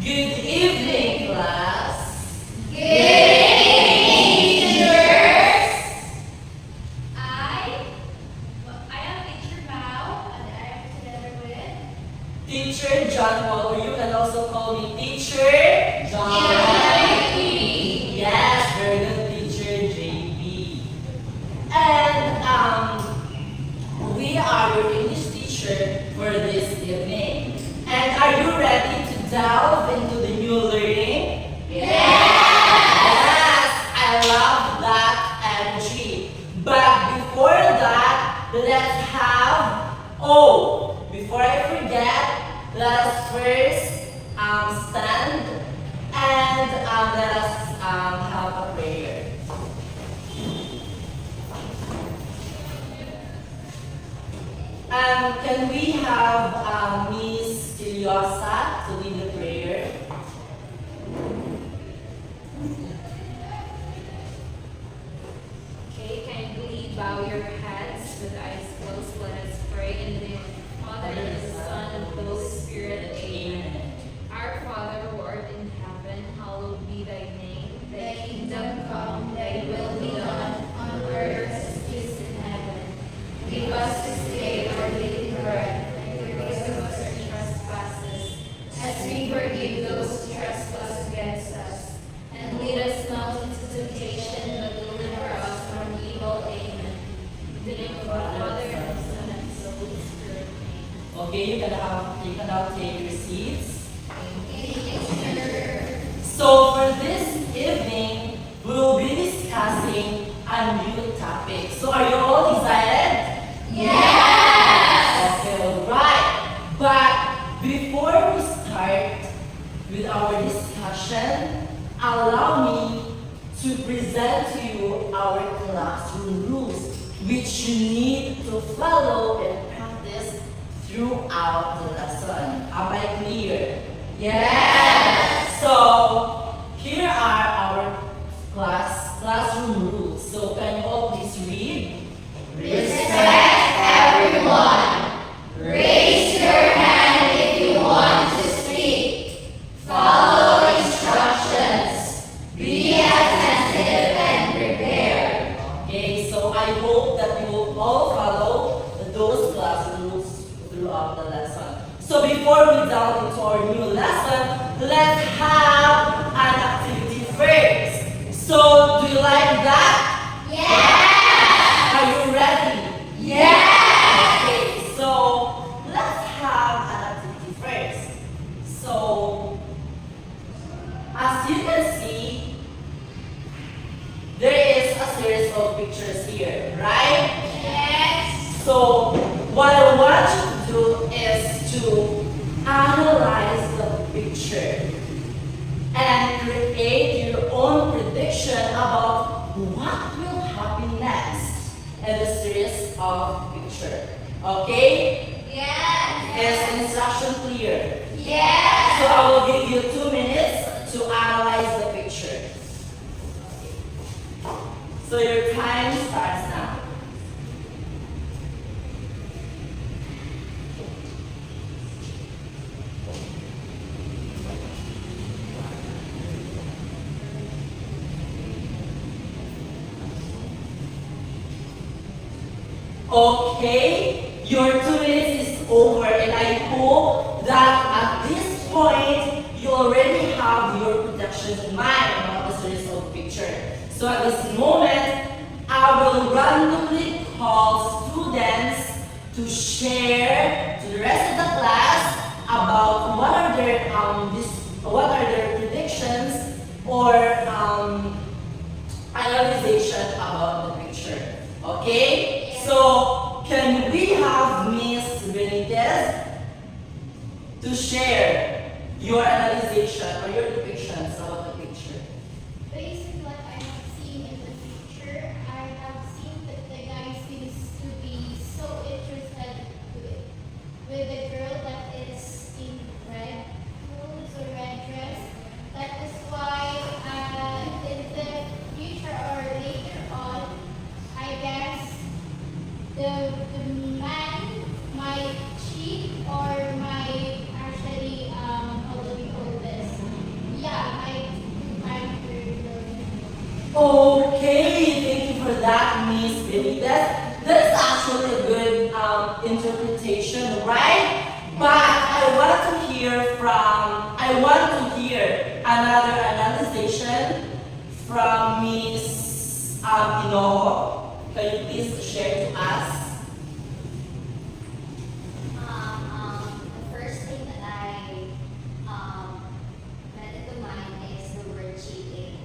Good evening, class. Good evening, teachers. I am Teacher Mao, and I am together with Teacher John Paul, or you can also call me Teacher John. JP. Yes, very good, Teacher JP. And we are your English teacher for this evening. And are you ready to delve into the new learning? Yes, I love that energy. But before that, let's have, before I forget, let us first stand and let us have a prayer. Can we have Miss Kiliosa to lead the prayer? Okay, kindly bow your heads with eyes closed. Let us pray in the name of the Father, and the Son, and the Holy Spirit. Amen. Our Father, who art in heaven, hallowed be thy name. Thy kingdom come, thy will be done, on earth as it is in heaven. Give us this day our daily bread, and forgive us our trespasses, as we forgive those who trespass against us. And lead us not into temptation, but deliver us from evil. Amen. In the name of the Father, and of the Son, and of the Holy Spirit. Okay, you can now take your seats. Amen. So for this evening, we will be discussing a new topic. So are you all excited? Yes! Okay, alright. But before we start with our discussion, allow me to present to you our classroom rules, which you need to follow and practice throughout the lesson. Am I clear? Yes! So, here are our classroom rules. So, can you all please read? Respect everyone. Raise your hand if you want to speak. Follow instructions. Be attentive and prepared. Okay, so I hope that you will all follow those class rules throughout the lesson. So before we delve into our new lesson, let's have an activity first. So do you like that? Yes! Are you ready? Yes! Okay, so let's have an activity first. So as you can see, there is a series of pictures here, right? Yes! So what I want you to do is to analyze the picture and create your own prediction about what will happen next in the series of picture. Okay? Yes! Is instruction clear? Yes! So I will give you 2 minutes to analyze the picture. So your time starts now. Okay, your 2 minutes is over, and I hope that at this point you already have your projections in mind about the series of picture. So at this moment, I will randomly call students to share to the rest of the class about what are their predictions or analyzation about the picture. Okay? So, can we have Miss Benitez to share your analysis or your depictions about the picture? Based on what I have seen in the picture, I have seen that the guy seems to be so interested with the girl that is in red clothes or red dress. That is why in the future or later on, I guess the man might cheat or might actually how do we call this? Okay, thank you for that, Miss Billy. That's actually a good interpretation, right? But I want to hear another analysis from Miss Inoho. Can you please share to us? The first thing that I met into mind is the word cheating.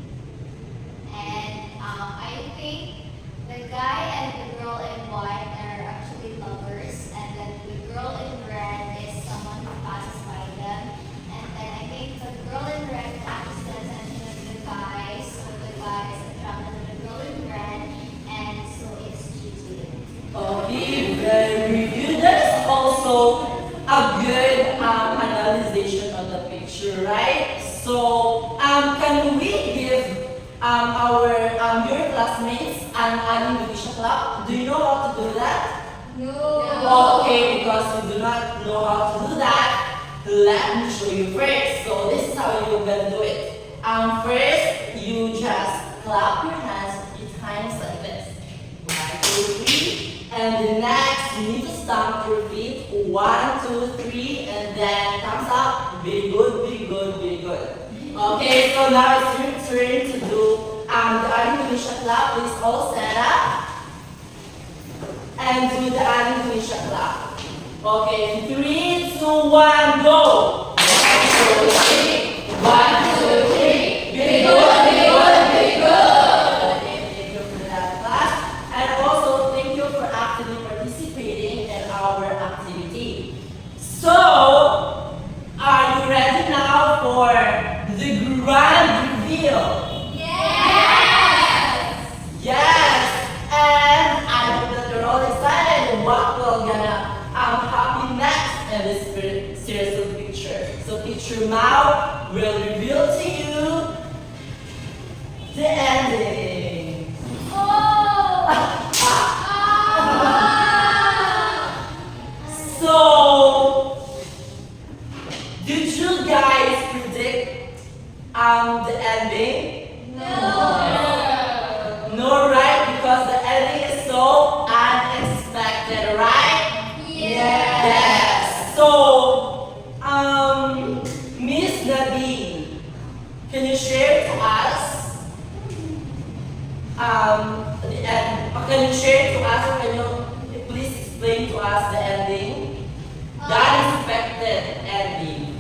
And I think the guy and the girl in white are actually lovers, and then the girl in red is someone who passes by them. And then I think the girl in red catches the attention of the guy, so the guy is attracted to the girl in red, and so it's cheating. Okay, very good. That's also a good analysis on the picture, right? So, can we give your classmates an English clap? Do you know how to do that? No. Okay, because you do not know how to do that, let me show you first. So this is how you're gonna do it. First, you just clap your hands 3 times like this. 1, 2, 3. And the next, you need to stamp your feet. 1, 2, 3, and then thumbs up. Very good, very good, very good. Okay, so now it's your turn to do the Indonesia clap. Please all stand up and do the Indonesia clap. Okay, 3, 2, 1, go. 1, 2, 3. 1, 2, 3. Very good, very good, very good. Okay, thank you for that class. And also thank you for actively participating in our activity. So, are you ready now for the grand reveal? Yes! Yes! And I hope that you're all excited what we're gonna happen next in this series of pictures. So Teacher Mao will reveal to you the ending. So, did you guys predict the ending? No, right? Because the ending is so unexpected, right? Yes. So, Miss Nadine, can you share to us the end? Can you share to us, or can you please explain to us the ending? The unexpected ending.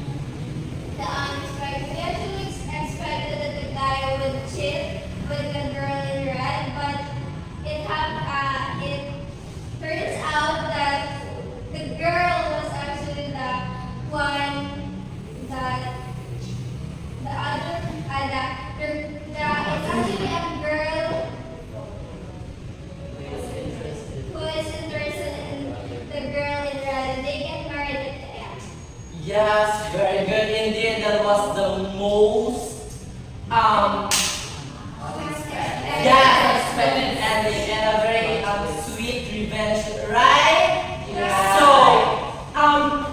The unexpected. We actually expected that the guy would cheat with the girl in red, but it turns out that the girl was actually the one that the other it's actually a girl who is interested in the girl in red, and they get married at the end. Yes, very good indeed. That was the most unexpected ending and a very sweet revenge, right? Yeah. So,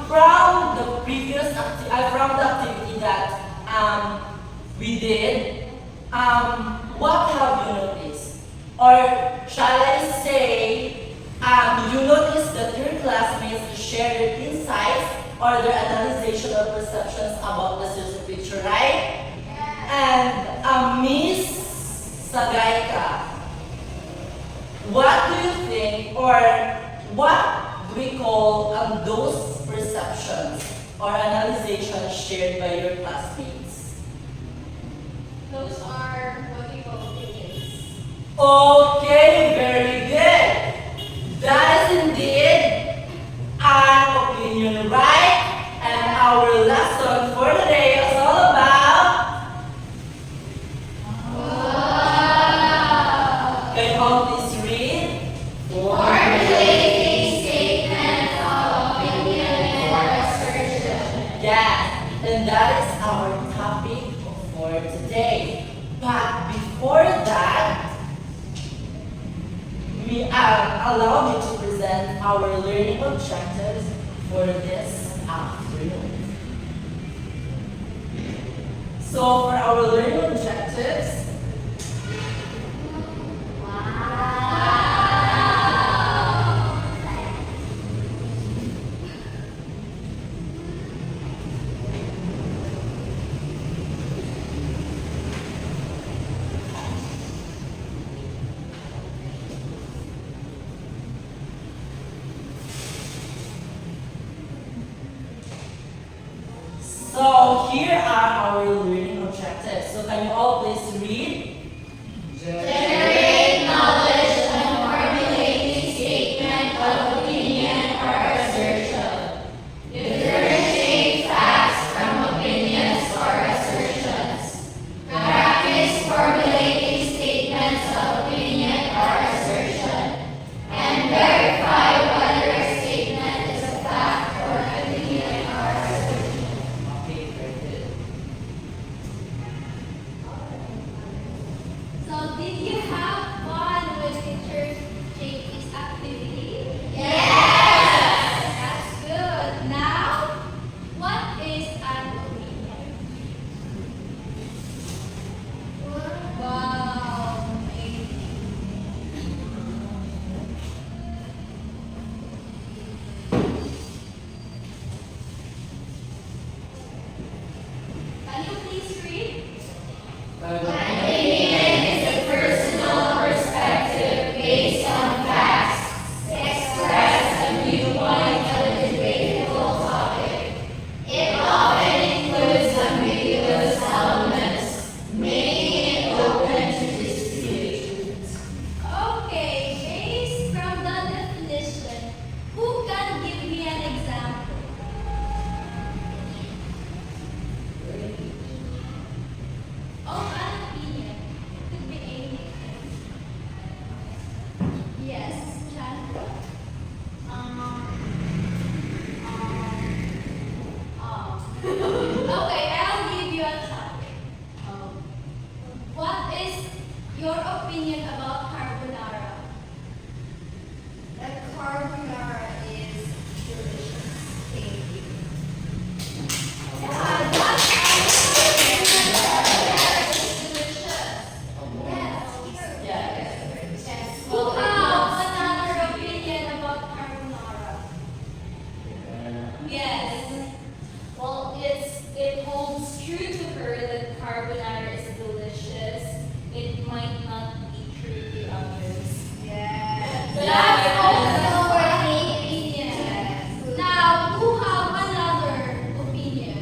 from the previous from the activity that we did, what have you noticed? Or shall I say, you noticed that your classmates share their insights or their analysis or perceptions about the social picture, right? And Miss Sagaika, what do you think, or what do we call those perceptions or analysis shared by your classmates? Those are what we call opinions. Okay, very good. That is indeed an opinion, right? And our lesson for today is all about. Can you all please read? Formulating statements of opinion or assertion. Yes, and that is our topic for today. But before that, allow me to present our learning objectives for this afternoon. So for our learning objectives, So here are our learning objectives. So can you all please read? Generate knowledge and formulating statement of opinion or assertion. Differentiate facts from opinions or assertions. Practice formulating statements of opinion or assertion. And verify whether a statement is a fact or opinion or assertion. Okay, very good. So did you have fun with teacher JP's activity? Yes! That's good. Now, what is an opinion? Wow, amazing. Can you please read? Opinion is a personal perspective based on facts, express a viewpoint of a debatable topic. It often includes ambiguous elements, making it open to dispute. Okay, based from the definition, who can give me an example? Of an opinion. Could be anything. Yes, Chandra. Okay, I'll give you a topic. What is your opinion about carbonara? That carbonara is delicious. Thank you. Yeah, that's delicious. Yes. Who have another opinion about carbonara? Yes. Well, it holds true to her that carbonara is delicious. It might not be true to others. Yes. But That's I- also an opinion. Now, who have another opinion?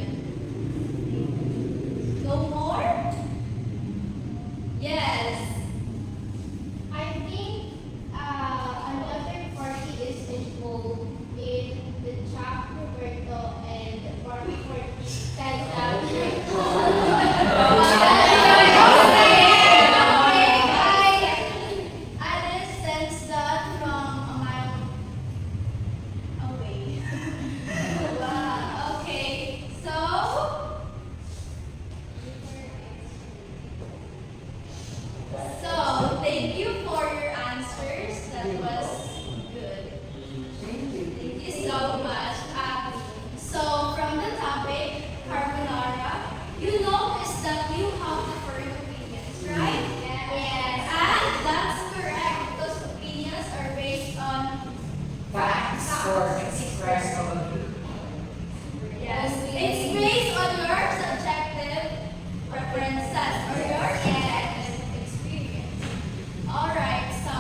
No more? Yes. I think another party is involved in the Jack Roberto and the party I just sense that from a mile away. Wow, okay. So thank you for your answers. That was good. Thank you so much. So from the topic, carbonara, you notice that you have different opinions, right? Yes. And that's correct because opinions are based on Facts or express of a view. yes. It's based on your subjective preferences or your subjective experience. Alright, so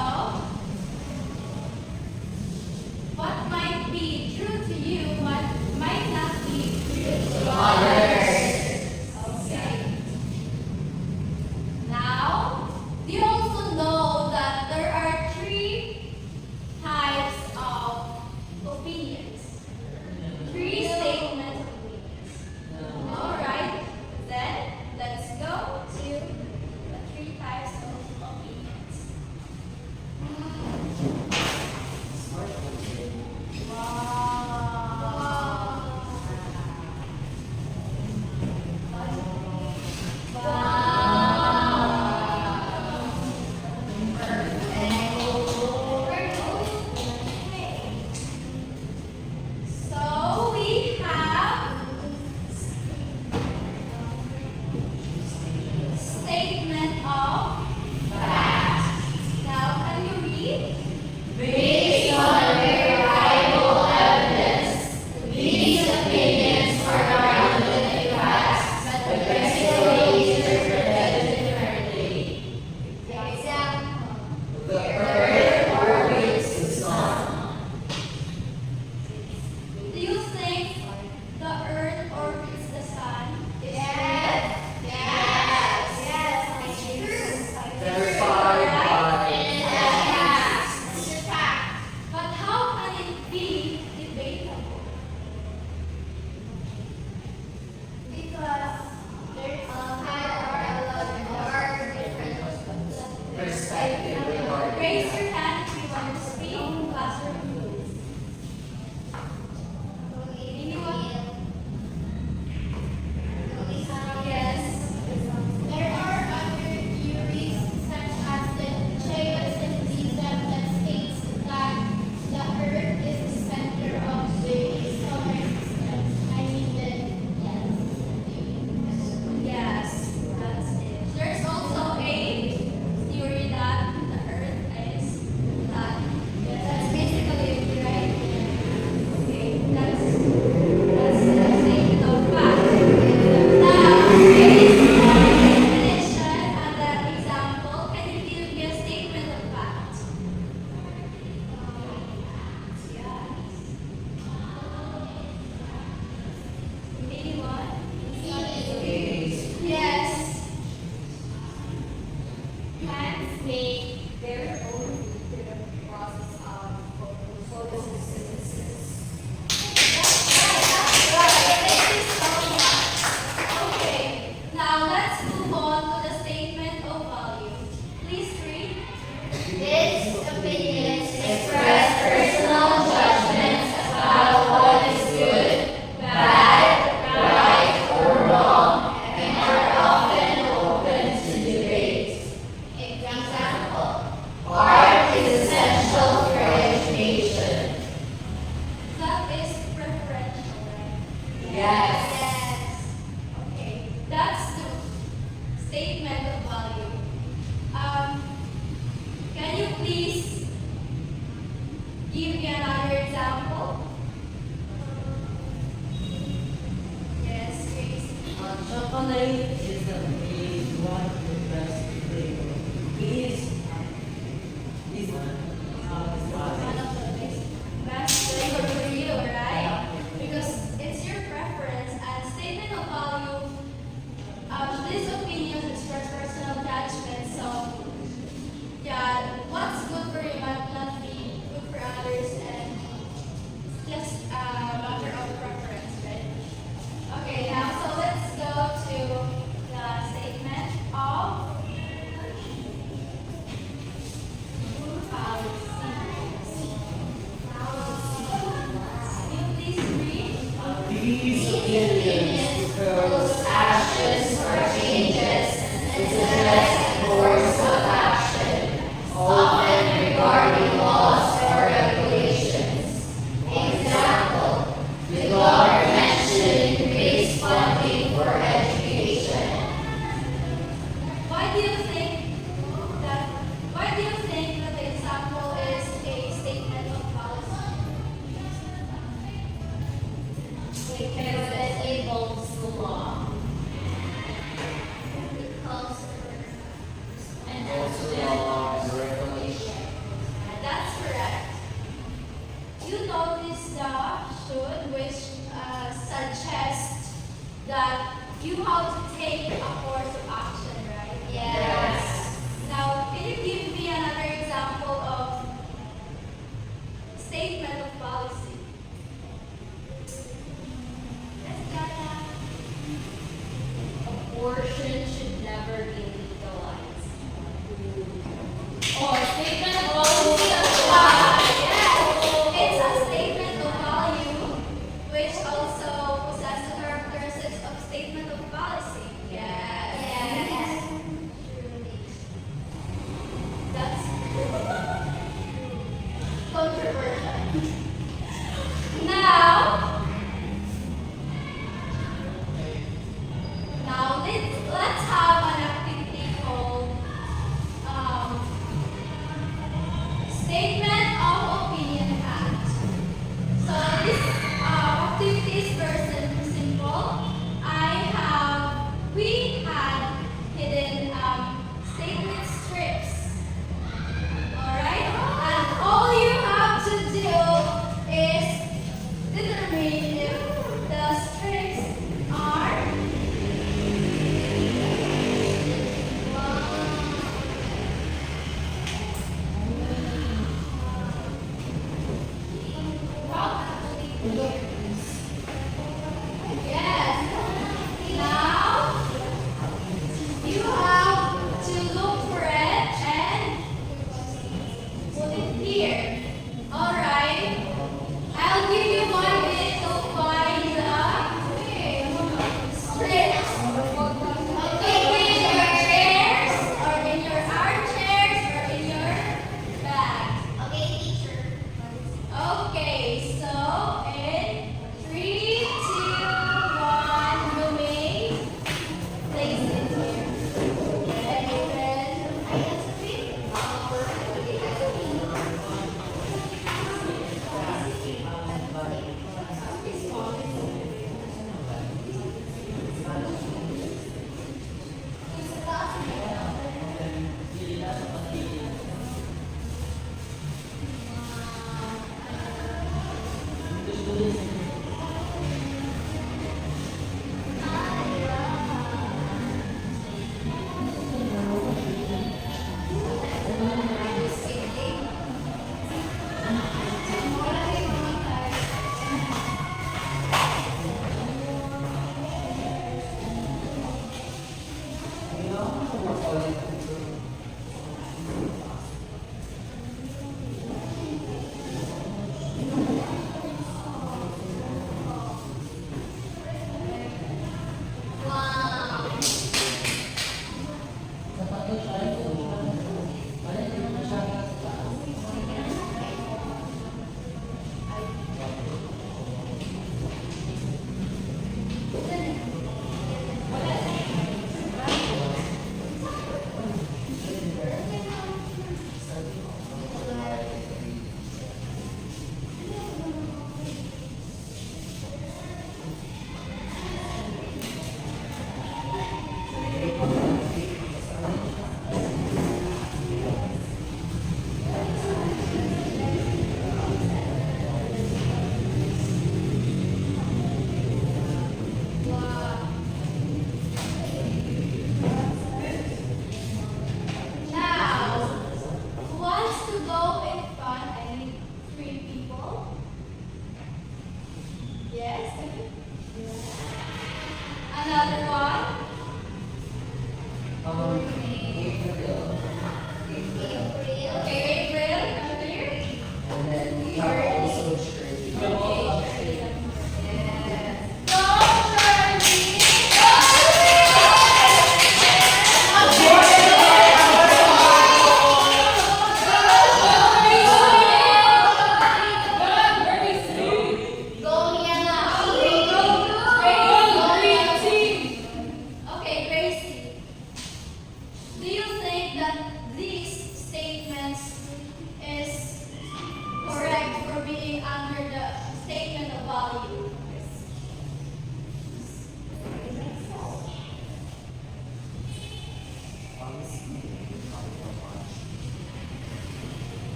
what might be true to you, what might not be true to others. Okay. Now, do you also know that there are three types of opinions? Three statement opinions. Alright, then let's go to the three types of opinions. Wow. plate is one of the best flavor. Is One of the best flavor for you, right? Because it's your preference and statement of value. These opinions express personal judgment, so yeah, what's good for you might not be good for others, and it's just a matter of preference, right? Okay, now so let's go to the statement of policy. Can you please read? these opinions, those actions or changes, and suggest course of action, often regarding laws or regulations. Example, the government should increase funding for education. Why do you think that the example is a statement of policy? Because it involves the law. And Also laws, regulations. That's correct. You notice the should, which suggests that you have to take a course of action, right? Yes. Now, can you give me another example of statement of policy? Tajada. Abortion should never be legalized. Or statement of policy. Yes, it's a statement of value, which also possesses the characteristics of statement of policy. Yes. That's controversial. Now let's have an activity called Statement of Opinion Act. So this activity is very simple. We had hidden statement strips. Alright? And all you have to do is determine if the strips are yes. Now you have to look for it and put it here. Alright. I'll give you 1 minute to find the strips. Okay, in your chairs, or in your armchairs, or in your bag. Okay, teacher. Okay, so in 3, 2, 1, you may place it here.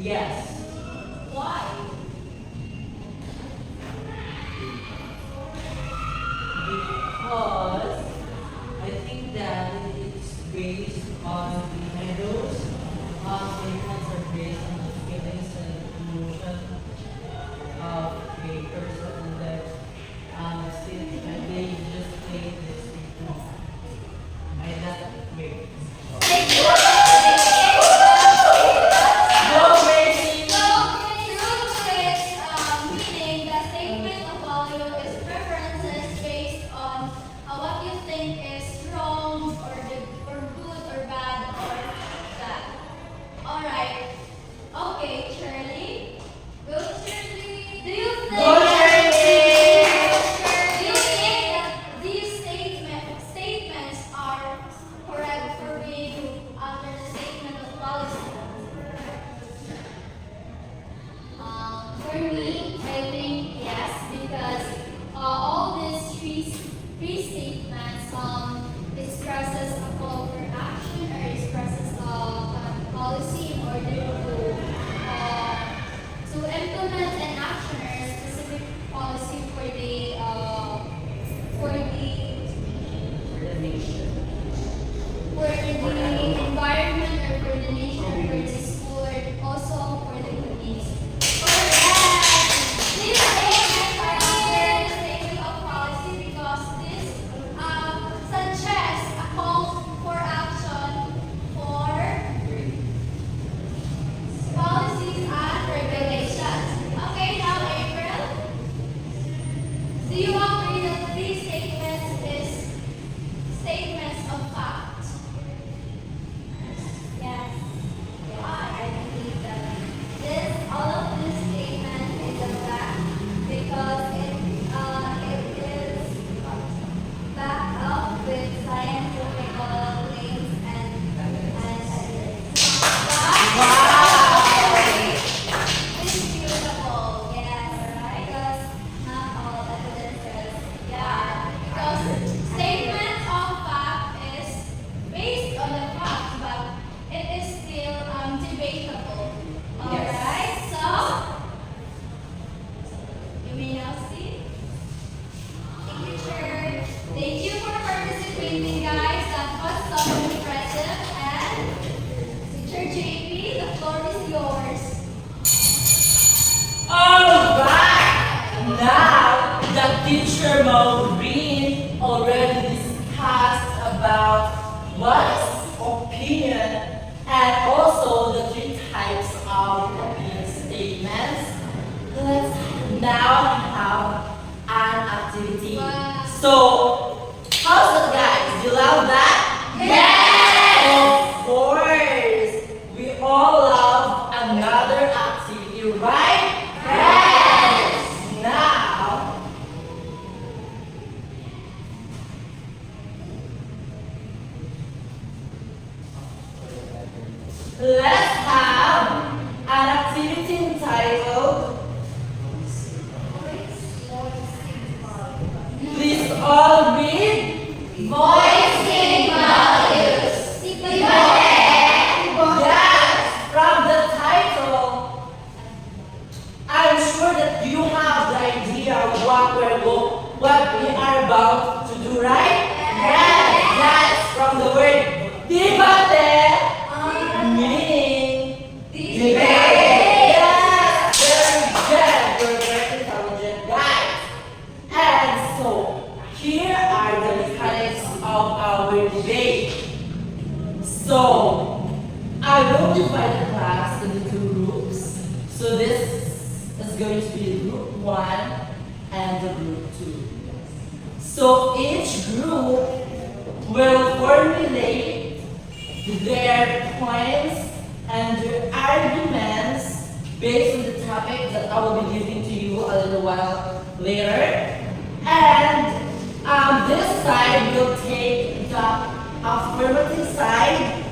Yes. Why? Because I think that it's based on those statements are based on the feelings and emotion of a person that they just say this statement. I that way. Go, Macy. Meaning the statement of value is preferences based on what you think is wrong or good or bad or that. Alright. Okay, Shirley. Go Shirley. Do you think Go, Shirley. that these statements are correct for being under the statement of policy? For me, I think yes, because all these three statements expresses a call for action or expresses a policy in order to implement an action or a specific policy for the For the nation. for the environment or for the nation or for the school or also for the community. These statements are under the statement of policy because this suggests a call for action for policies and regulations. Okay, now April, do you agree that these statements is statements of fact? Yes. I believe that all of this statement is a fact because it is backed up with scientific claims and evidence. It's beautiful. Yes, because not all evidences. Yeah, because statement of fact is based on the fact, but it is still debatable. Alright, so you may now see. Thank you, Chair. Thank you for participating, guys. That was so impressive. And Teacher JP, the floor is yours. Alright! Now that teacher Maureen already discussed about what's opinion and also the three types of opinion statements, let's now have an activity. Wow. So, how's it guys? You love that? Yes! Of course! We all love another activity, right? Yes! Now, let's have an activity entitled Please all read Voicing values. Yes, from the title, I'm sure that you have the idea of what we are about to do, right? Yes, from the word debate, meaning debate. Yes, very good. You're very intelligent guys. And so, here are the mechanics of our debate. So, I will divide the class into two groups. So this is going to be group 1 and the group 2. So each group will formulate their points and their arguments based on the topic that I will be giving to you a little while later. And this side will take the affirmative side,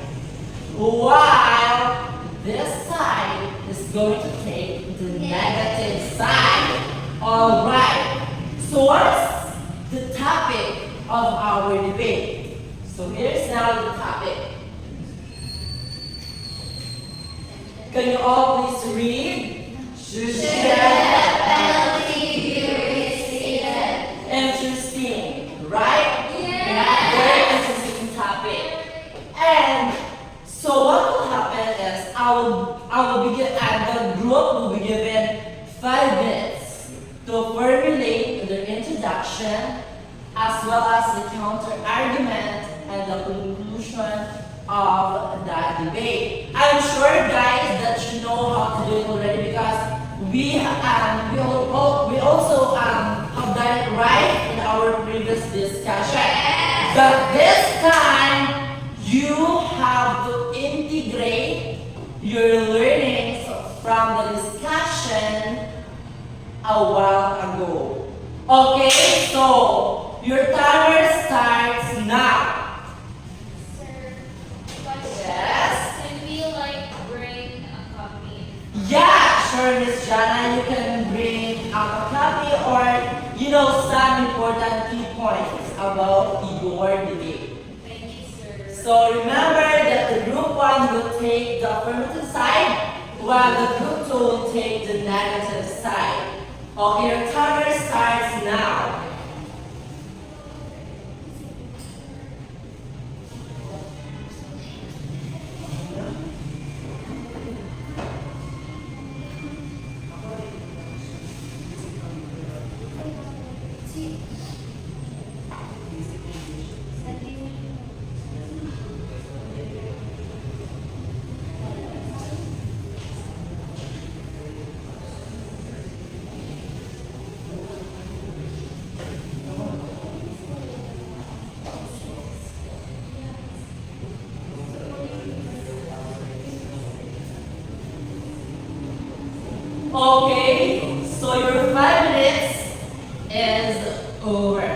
while this side is going to take the negative side. Alright, so what's the topic of our debate? So here's now the topic. Can you all please read? Should the penalty be reinstated? Interesting, right? Yes. Very interesting topic. And so what will happen is I will begin and the group will be given 5 minutes to formulate their introduction as well as the counter argument and the conclusion of that debate. I'm sure guys that you know how to do it already because we also have done it right in our previous discussion. But this time you have to integrate your learnings from the discussion a while ago. Okay, so your timer starts now. Sir, question. Yes. Can we bring a copy? Yeah, sure, Miss Jana, you can bring up a copy or some important key points about your debate. Thank you, sir. So remember that the group 1 will take the affirmative side, while the group 2 will take the negative side. Okay, your timer starts now. Okay, so your 5 minutes is over.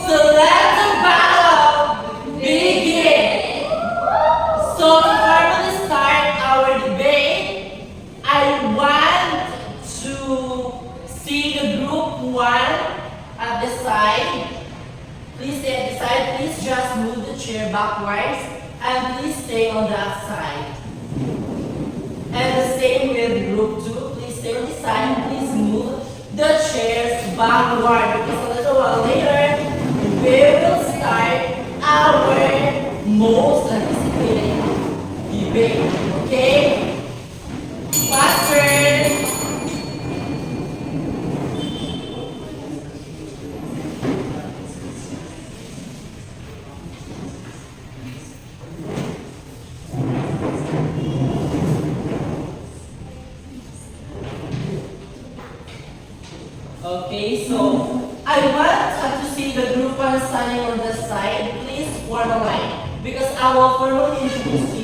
So let the battle begin. So to formally start our debate, I want to see the group 1 at the side. Please stay at the side. Please just move the chair backwards and please stay on that side. And the same with group 2. Please stay on the side and please move the chairs backward because a little while later we will start our most anticipated debate. Okay? Faster! Okay, so I want to see the group 1 standing on the side. Please form a line because I will formally introduce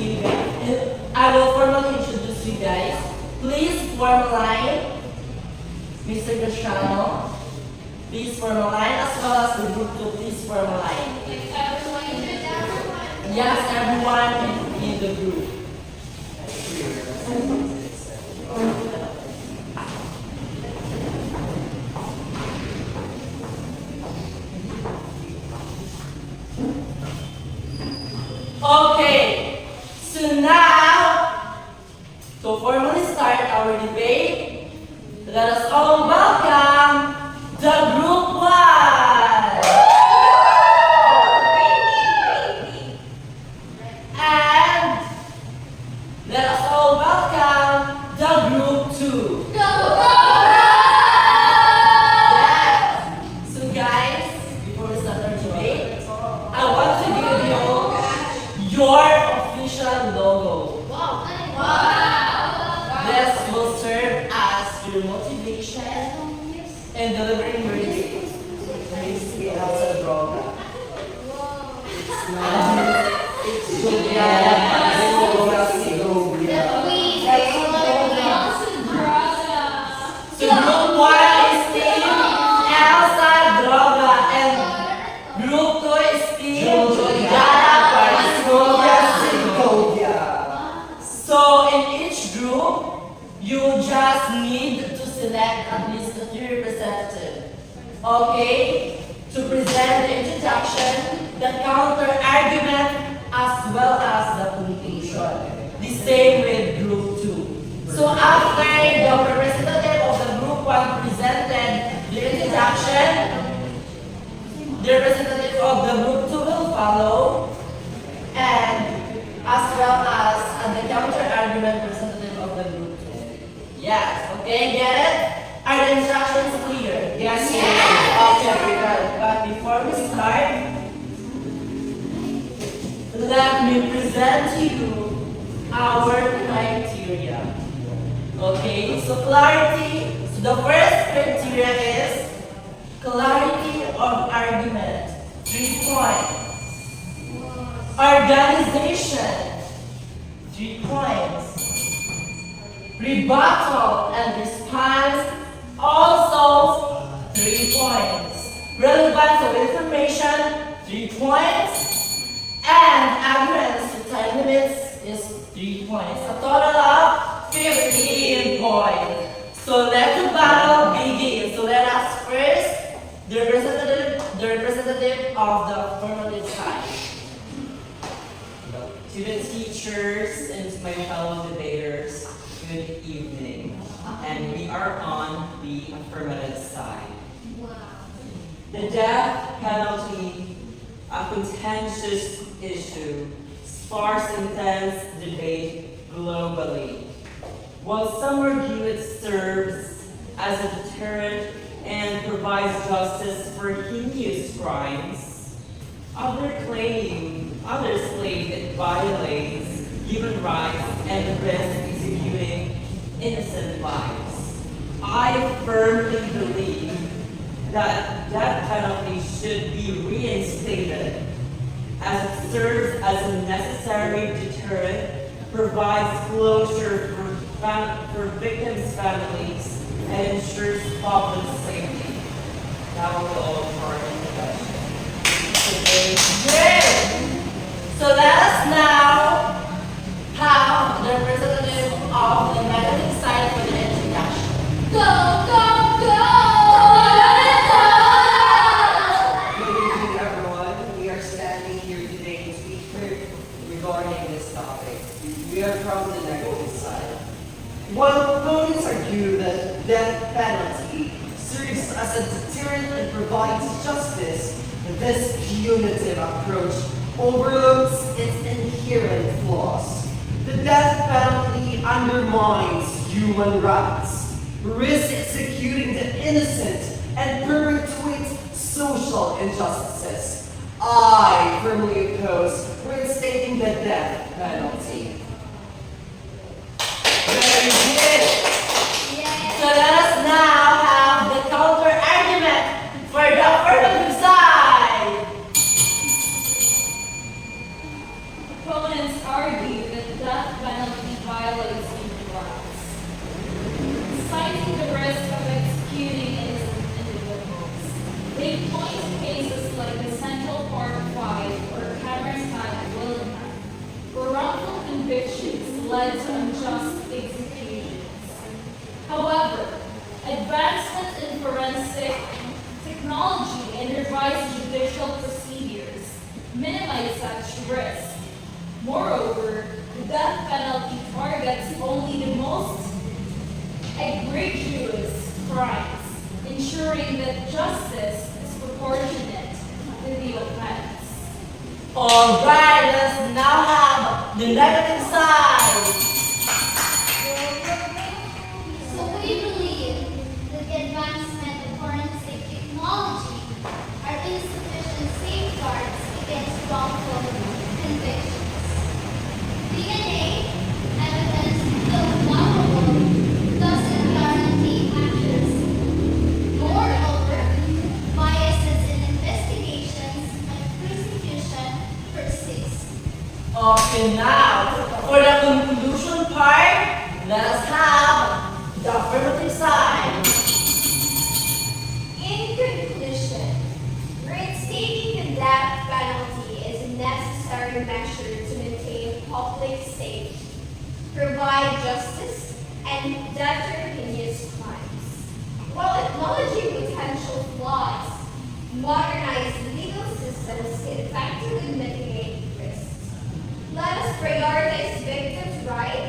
you guys. Please form a line. Mr. Cristiano, please form a line as well as the group 2. Please form a line. Yes, everyone in the group. Okay, so now, to formally start our debate, let us all welcome the group 1. And let us all welcome the group 2. Yes. So guys, before we start our debate, I want to give you your official logo. This will serve as your motivation in delivering your debate. It's droga. It's So group 1 is team Elsa Droga and group 2 is team Tajada. Same with group 2. So after the representative of the group 1 presented the introduction, the representative of the group 2 will follow, and as well as the counter argument representative of the group 2. Yes, okay, get it? Are the instructions clear? Yes, Okay, we got it. But before we start, let me present to you our criteria. Okay, so clarity. So the first criteria is clarity of argument. 3 points. Organization. 3 points. Rebuttal and response. Also 3 points. Relevance of information. 3 points. And adherence to time limits is 3 points. A total of 15 points. So let the battle begin. So let us first the representative of the formative side. To the teachers and to my fellow debaters, good evening. And we are on the affirmative side. The death penalty, a contentious issue, sparks intense debate globally. While some argue it serves as a deterrent and provides justice for heinous crimes, others claim it violates human rights and risks executing innocent lives. I firmly believe that death penalty should be reinstated as it serves as a necessary deterrent, provides closure for victims' families, and ensures public safety. That will be all for our introduction. Great! So let us now have the representative of the negative side for the introduction. Go, go, go! Good evening, everyone. We are standing here today to speak regarding this topic. We are from the negative side. While opponents argue that death penalty serves as a deterrent and provides justice, this punitive approach overlooks its inherent flaws. The death penalty undermines human rights, risks executing the innocent, and perpetuates social injustices. I firmly oppose reinstating the death penalty. Very good. So let us now have the counter argument for the affirmative side. Opponents argue that the death penalty violates human rights, citing the risk of executing innocent individuals. They point to cases like the Central Park 5 or Cameron's Willingham, where wrongful convictions led to unjust executions. However, advancements in forensic technology and revised judicial procedures minimize such risk. Moreover, the death penalty targets only the most egregious crimes, ensuring that justice is proportionate to the offense. Alright, let's now have the negative side. So we believe that the advancement of forensic technology are insufficient safeguards against wrongful convictions. DNA evidence, though valuable, doesn't guarantee accuracy. Moreover, biases in investigations and prosecution persist. Okay, now for the conclusion part, let us have the affirmative side. In conclusion, reinstating the death penalty is a necessary measure to maintain public safety, provide justice, and deter heinous crimes, while acknowledging potential flaws. Modernized legal systems can effectively mitigate risks. Let us prioritize victims' rights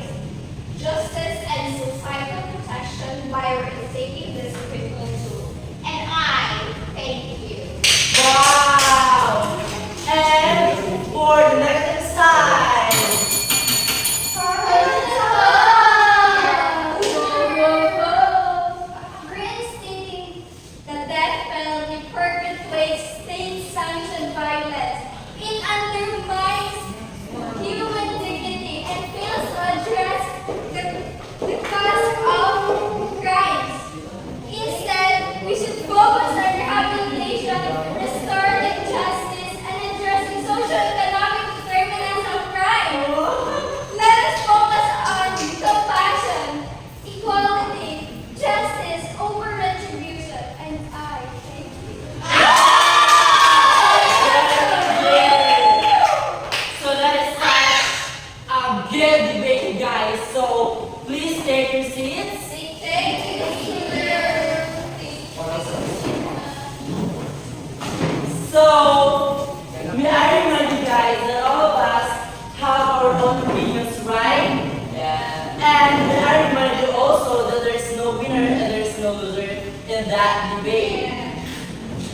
own opinions, right? Yeah. And I remind you also that there's no winner and there's no loser in that debate.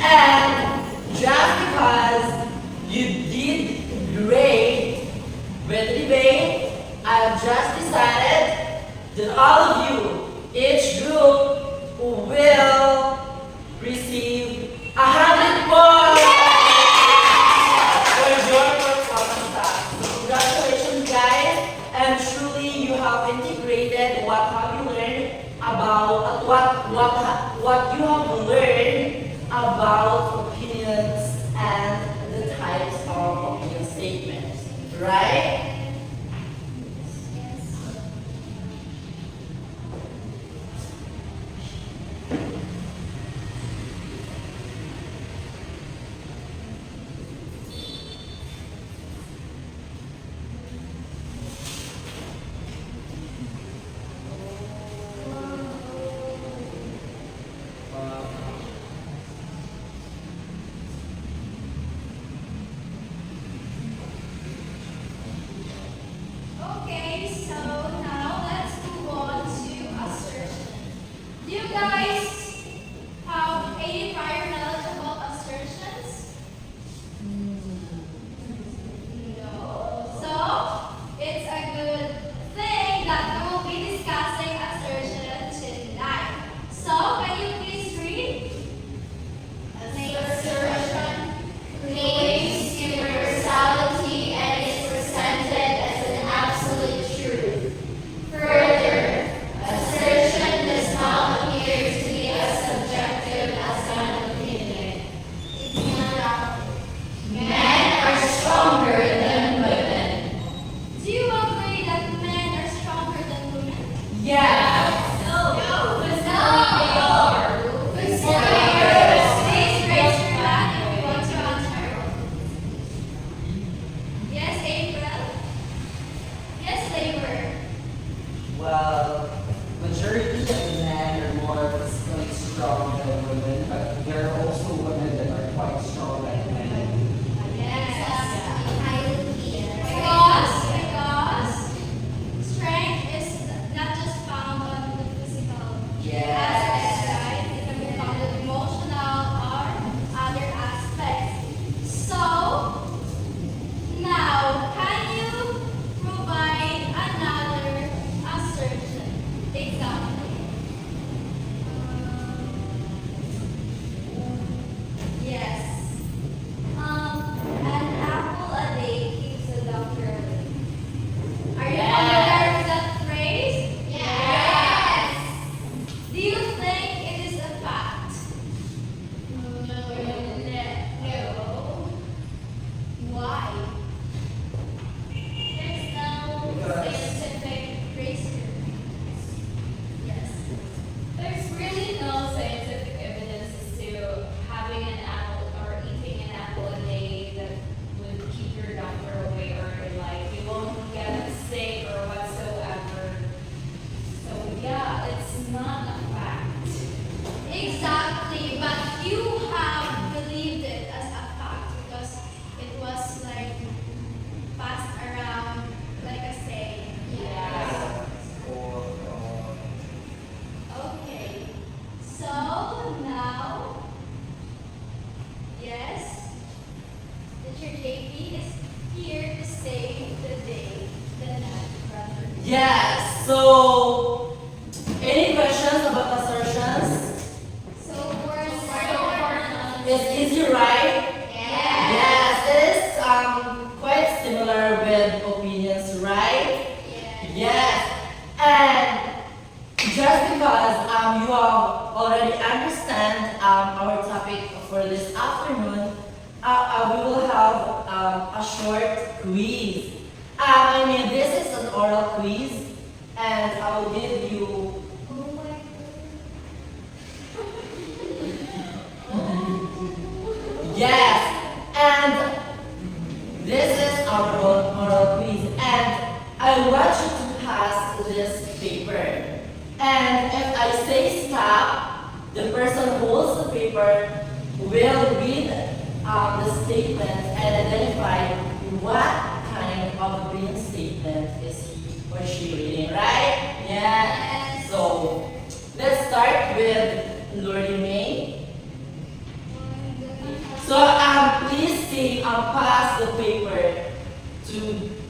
And just because you did great with the debate, I've just decided that all of you, each group, will receive 100 points for your performance. So congratulations, guys, and truly you have integrated what have you learned about what you have learned about opinions and the types of opinion statements, right? Okay, so now let's move on to assertion. Do you guys have any prior knowledge about assertions? No. So it's a good thing that we will be discussing assertion tonight. So can you please read? Assertion claims universality and is presented as an absolute truth. Further, assertion does not appear to be as subjective as an opinion. Example: men are stronger than women. Do you agree that men are stronger than women? Yeah. Please raise your hand if you want to answer. Yes, April? Yes, they were. Well, majority of men are more physically strong than women, but there are also women that are quite strong like men. Because strength is not just found on the physical Yes. aspect, right? It can be found in emotional or other aspects. So, now, can you provide another assertion? Example. Yes. An apple a day keeps the doctor away. Are you familiar with that phrase? Yes. Do you think it is a fact? No. Why? There's no scientific reason. Yes. There's really no scientific evidence as to having an apple or eating an apple a day that would keep your doctor away or like you won't get sick or whatsoever. So yeah, it's not a fact. Exactly, but you have believed it as a fact because it was like passed around like a saying. Yeah. Okay, so now, yes, Teacher JP is here to save the day, the night, brother. Yes. So, any questions about assertions? So for It's easy, right? Yes, it is quite similar with opinions, right? Yes. And just because you have already understand our topic for this afternoon, we will have a short quiz. This is an oral quiz, and I will give you. Yes, and this is our oral quiz, and I want you to pass this paper. And if I say stop, the person who holds the paper will read the statement and identify what kind of opinion statement appreciate reading, right? Yeah. So let's start with Lordy May. So please take pass the paper to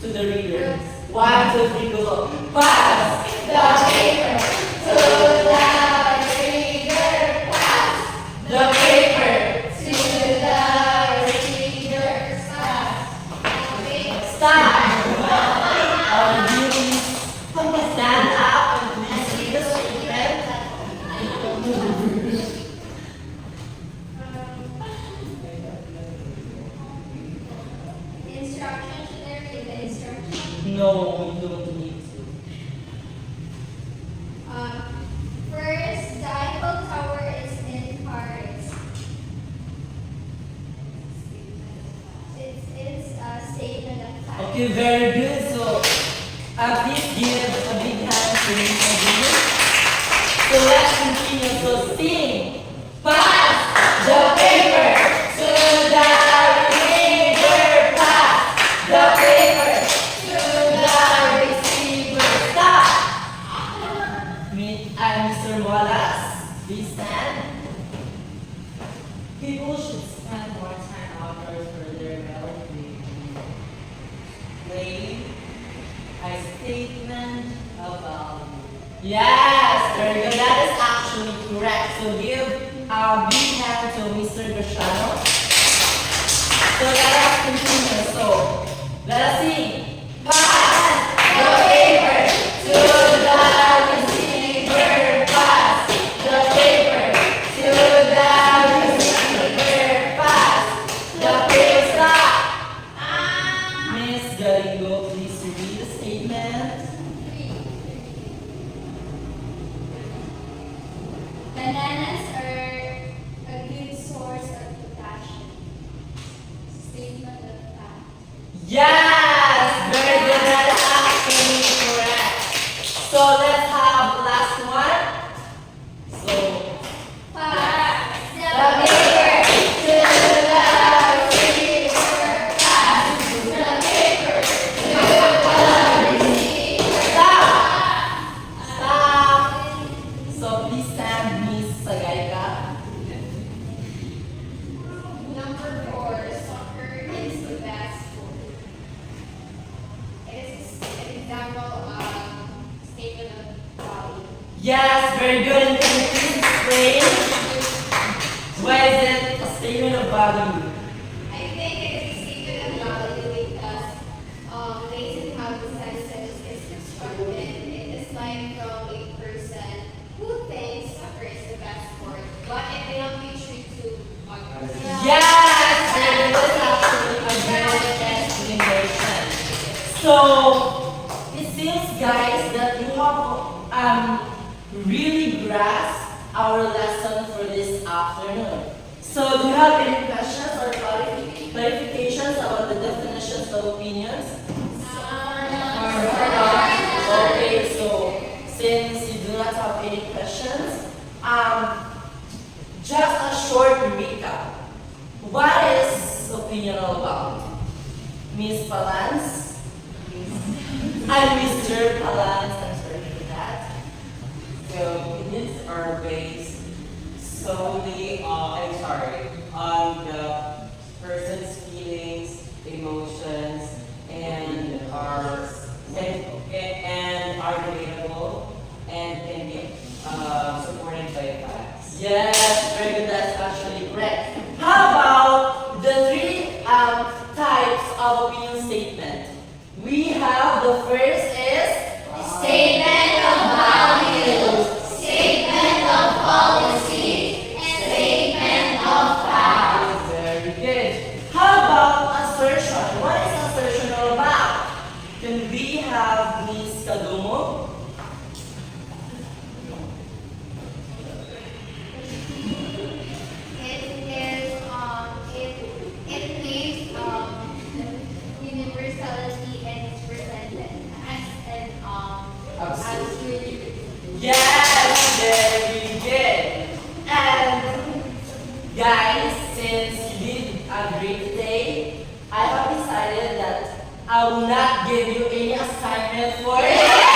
the reader. 1, 2, 3, go. Pass the paper to the reader. Pass the paper to the reader. Start. You stand up and please read the statement. Instruction, should I read the instruction? No, you don't need to. First, the Eiffel Tower is in Paris. It's a statement of fact. Okay, very good. So, please give a big hand to Maureen. So let's continue. So sing. Pass the paper to the reader. Pass the paper to the receiver. Stop. Mr. Wallace, please stand. People should spend more time outdoors for their well-being. Lane, a statement of value. Yes, very good. That is actually correct. So give a big hand to Mr. Grashano. So let us continue. So let us sing. Pass the paper to the receiver. Pass the paper to the receiver. Pass the paper. Stop. Miss Galigo, please read the statement. Bananas are a good source of potassium. Statement of fact. Yes, very good. That is absolutely correct. So let's have last one. So Pass the paper to the receiver. Pass the paper to the receiver. Stop. Stop. So please stand, Miss Sagayka. Number 4, soccer is the best sport. It is an example statement of value. Yes, very good. And can you please explain why is it a statement of value? I think it is a statement of value because based on how the sentence is constructed, it is like from a person who thinks soccer is the best sport, but it may not be true to others. Yes, and this is actually a good explanation. So it seems, guys, that you have really grasped our lesson for this afternoon. So do you have any questions or clarifications about the definitions of opinions? Okay, so since you do not have any questions, just a short recap. What is opinion all about? Miss Palance? I'm Mr. Palance, I'm sorry for that. So opinions are based solely on the person's feelings, emotions, and are relatable and can be supported by facts. Yes, very good, that's actually correct. How about the three types of opinion statement? We have the first is statement of values, statement of policy, statement of facts. Very good. How about assertion? What is assertion all about? Can we have Miss Kadumo? It claims universality and is presented as an absolute. Yes, very good. And guys, since you did a great today, I have decided that I will not give you any assignment for it.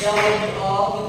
share with you all